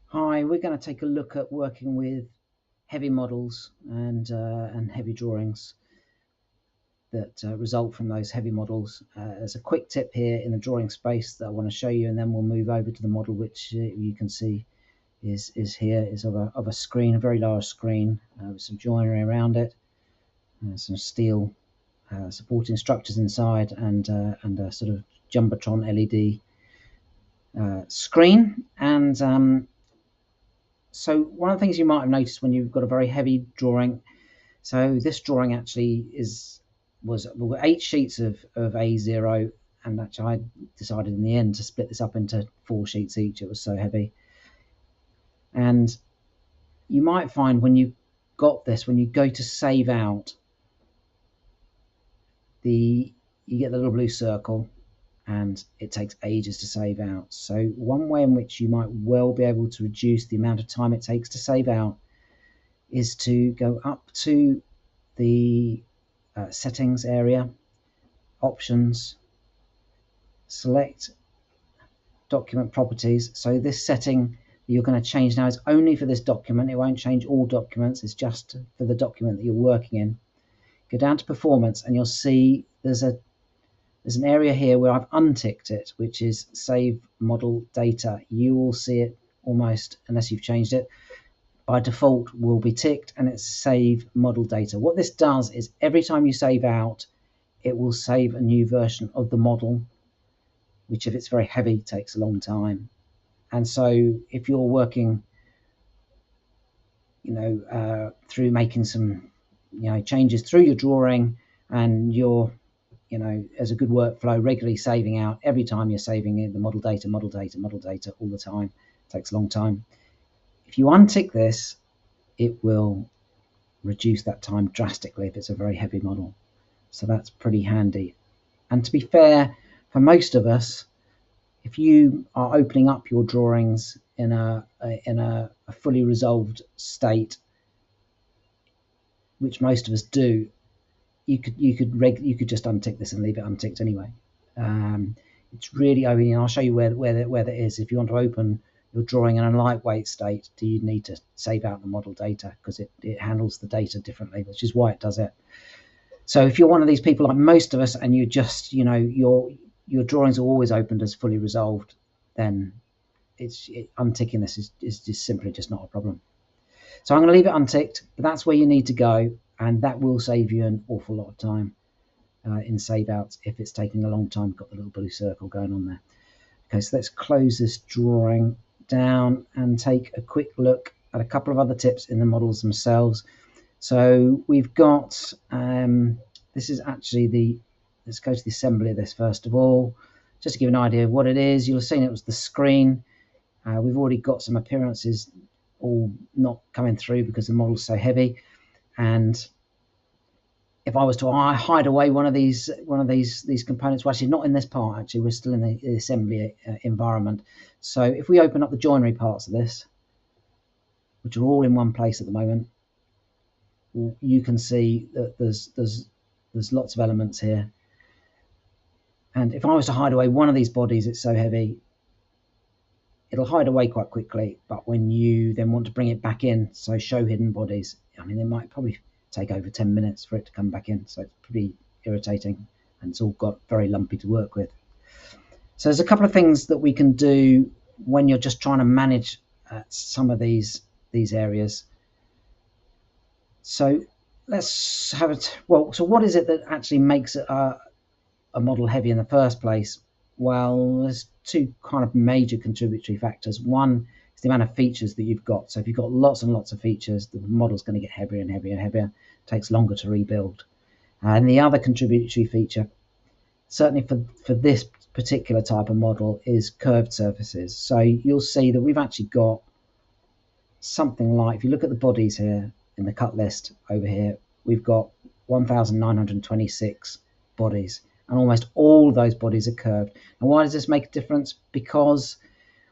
Hi, we're going to take a look at working with heavy models and heavy drawings that result from those heavy models. There's a quick tip here in the drawing space that I want to show you, and then we'll move over to the model, which you can see is of a screen, a very large screen with some joinery around it, some steel supporting structures inside, and a sort of jumbotron LED screen. And so one of the things you might have noticed when you've got a very heavy drawing, so this drawing actually was 8 sheets of A0, and actually I decided in the end to split this up into 4 sheets each. It was so heavy. And you might find when you got this, when you go to save out, you get the little blue circle, and it takes ages to save out. So one way in which you might well be able to reduce the amount of time it takes to save out is to go up to the settings area, options, select document properties. So this setting that you're going to change now is only for this document. It won't change all documents. It's just for the document that you're working in. Go down to performance, and you'll see there's an area here where I've unticked it, which is save model data. You will see it almost, unless you've changed it, by default will be ticked, and it's save model data. What this does is every time you save out, it will save a new version of the model, which if it's very heavy takes a long time. And so if you're working through making some changes through your drawing, and you're as a good workflow regularly saving out every time you're saving in the model data all the time, it takes a long time. If you untick this, it will reduce that time drastically if it's a very heavy model. So that's pretty handy. And to be fair, for most of us, if you are opening up your drawings in a fully resolved state, which most of us do, you could just untick this and leave it unticked anyway. It's really, I mean, I'll show you where that is. If you want to open your drawing in a lightweight state, do you need to save out the model data, because it handles the data differently, which is why it does it. So if you're one of these people like most of us, and you just your drawings are always opened as fully resolved, then unticking this is just simply just not a problem. So I'm going to leave it unticked, but that's where you need to go, and that will save you an awful lot of time in save outs if it's taking a long time. Got the little blue circle going on there. Okay, so let's close this drawing down and take a quick look at a couple of other tips in the models themselves. So we've got this is actually let's go to the assembly of this first of all, just to give an idea of what it is. You'll have seen it was the screen. We've already got some appearances all not coming through because the model's so heavy. And if I was to hide away one of these components, well, actually not in this part, actually we're still in the assembly environment. So if we open up the joinery parts of this, which are all in one place at the moment, you can see that there's lots of elements here. And if I was to hide away one of these bodies, it's so heavy, it'll hide away quite quickly. But when you then want to bring it back in, so show hidden bodies, I mean, it might probably take over 10 minutes for it to come back in. So it's pretty irritating, and it's all got very lumpy to work with. So there's a couple of things that we can do when you're just trying to manage some of these areas. So let's have it. Well, so what is it that actually makes a model heavy in the first place? Well, there's two kind of major contributory factors. One is the amount of features that you've got. So if you've got lots and lots of features, the model's going to get heavier and heavier and heavier. It takes longer to rebuild. And the other contributory feature, certainly for this particular type of model, is curved surfaces. So you'll see that we've actually got something like, if you look at the bodies here in the cut list over here, we've got 1,926 bodies, and almost all of those bodies are curved. And why does this make a difference? Because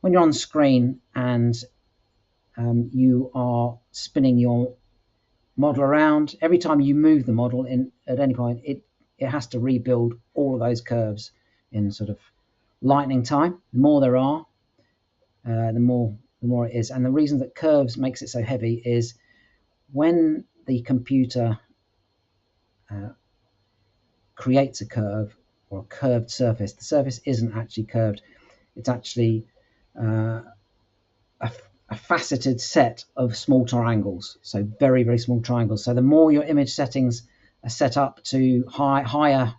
when you're on screen and you are spinning your model around, every time you move the model at any point, it has to rebuild all of those curves in sort of lightning time. The more there are, the more the more it is. And the reason that curves makes it so heavy is when the computer creates a curve or a curved surface, the surface isn't actually curved. It's actually a faceted set of small triangles, so very, very small triangles. So the more your image settings are set up to higher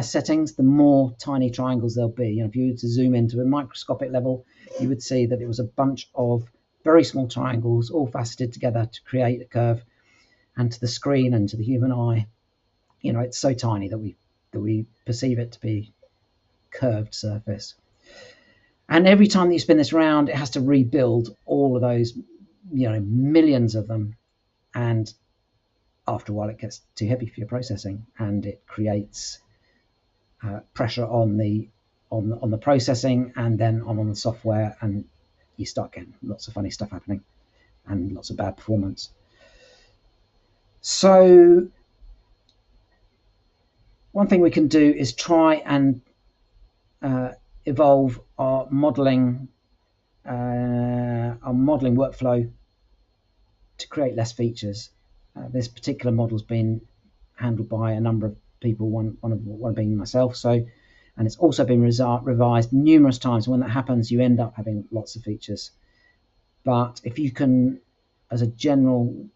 settings, the more tiny triangles there'll be. You know, if you were to zoom into a microscopic level, you would see that it was a bunch of very small triangles all faceted together to create a curve. And to the screen and to the human eye, you know, it's so tiny that we perceive it to be curved surface. And every time that you spin this round, it has to rebuild all of those, you know, millions of them. And after a while, it gets too heavy for your processing, and it creates pressure on the processing, and then on the software, and you start getting lots of funny stuff happening and lots of bad performance. So one thing we can do is try and evolve our modeling workflow to create less features. This particular model's been handled by a number of people, one being myself. So, and it's also been revised numerous times. When that happens, you end up having lots of features. But if you can, as a general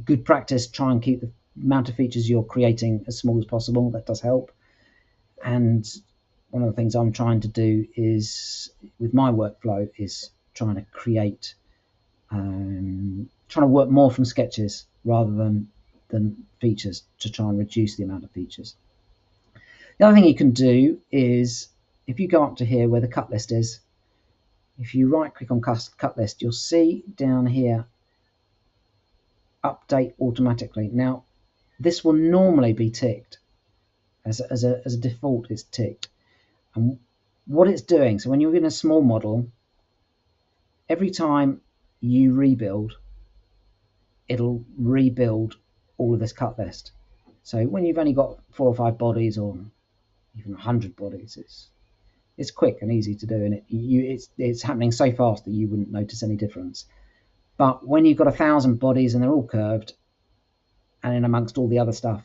good practice, try and keep the amount of features you're creating as small as possible, that does help. And one of the things I'm trying to do is, with my workflow, is trying to create, trying to work more from sketches rather than features, to try and reduce the amount of features. The other thing you can do is, if you go up to here where the cut list is, if you right click on cut list, you'll see down here update automatically. Now this will normally be ticked as a default, it's ticked. And what it's doing, so when you're in a small model, every time you rebuild, it'll rebuild all of this cut list. So when you've only got 4 or 5 bodies, or even 100 bodies, it's quick and easy to do, and it's happening so fast that you wouldn't notice any difference. But when you've got 1,000 bodies and they're all curved, and in amongst all the other stuff,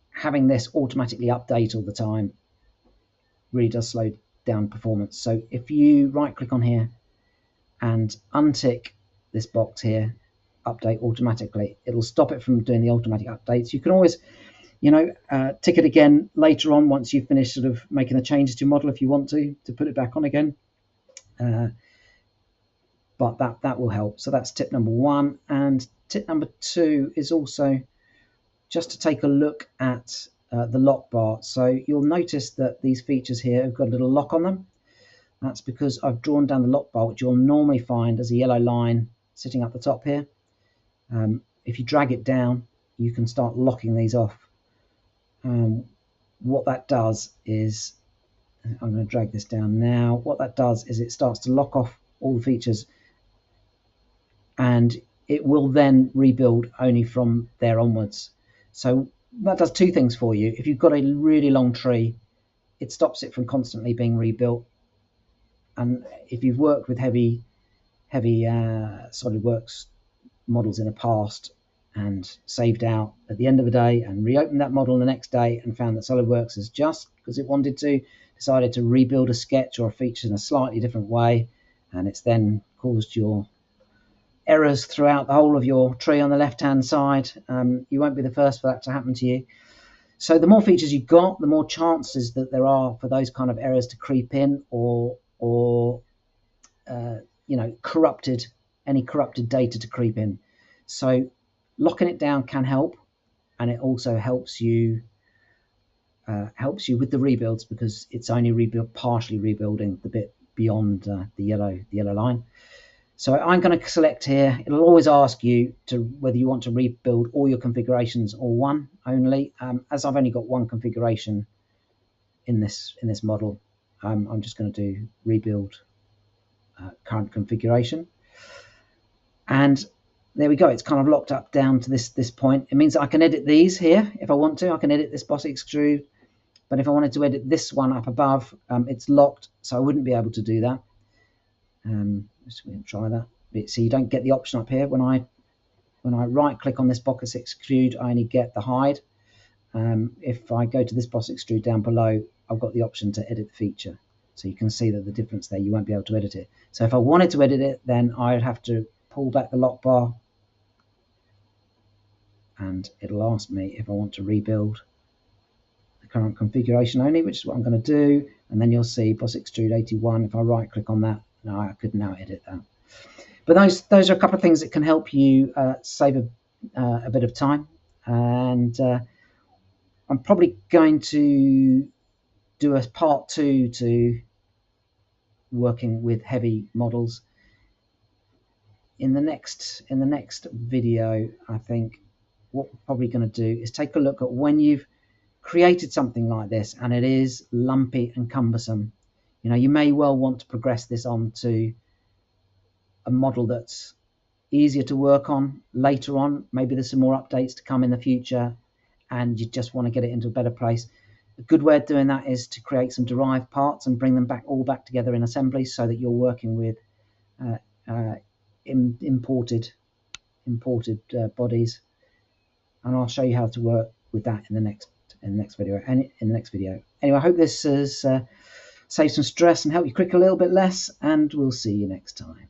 having this automatically update all the time really does slow down performance. So if you right click on here and untick this box here, update automatically, it'll stop it from doing the automatic updates. You can always, you know, tick it again later on once you've finished sort of making the changes to your model, if you want to put it back on again. But that will help. So that's tip number 1. And tip number 2 is also just to take a look at the lock bar. So you'll notice that these features here have got a little lock on them. That's because I've drawn down the lock bar, which you'll normally find as a yellow line sitting up the top here. If you drag it down, you can start locking these off. What that does is, I'm going to drag this down now. What that does is it starts to lock off all the features, and it will then rebuild only from there onwards. So that does 2 things for you. If you've got a really long tree, it stops it from constantly being rebuilt. And if you've worked with heavy Solidworks models in the past and saved out at the end of the day and reopened that model the next day and found that Solidworks has, just because it wanted to, decided to rebuild a sketch or a feature in a slightly different way, and it's then caused your errors throughout the whole of your tree on the left hand side, you won't be the first for that to happen to you. So the more features you've got, the more chances that there are for those kind of errors to creep in, or you know, any corrupted data to creep in. So locking it down can help, and it also helps you with the rebuilds, because it's only partially rebuilding the bit beyond the yellow line. So I'm going to select here. It'll always ask you whether you want to rebuild all your configurations or one only. As I've only got one configuration in this model, I'm just going to do rebuild current configuration. And there we go. It's kind of locked up down to this point. It means that I can edit these here if I want to. I can edit this boss extrude, but if I wanted to edit this one up above, it's locked, so I wouldn't be able to do that. Just going to try that. So you don't get the option up here. When I right click on this box extrude, I only get the hide. If I go to this box extrude down below, I've got the option to edit the feature. So you can see that the difference there, you won't be able to edit it. So if I wanted to edit it, then I'd have to pull back the lock bar, and it'll ask me if I want to rebuild the current configuration only, which is what I'm going to do. And then you'll see boss extrude 81. If I right click on that, now I could now edit that. But those are a couple of things that can help you save a bit of time. And I'm probably going to do a part 2 to working with heavy models in the next video. I think what we're probably going to do is take a look at when you've created something like this and it is lumpy and cumbersome. You know, you may well want to progress this on to a model that's easier to work on later on. Maybe there's some more updates to come in the future and you just want to get it into a better place. A good way of doing that is to create some derived parts and bring them all back together in assembly, so that you're working with imported bodies. And I'll show you how to work with that in the next video. Anyway, I hope this has saved some stress and helped you click a little bit less, and we'll see you next time.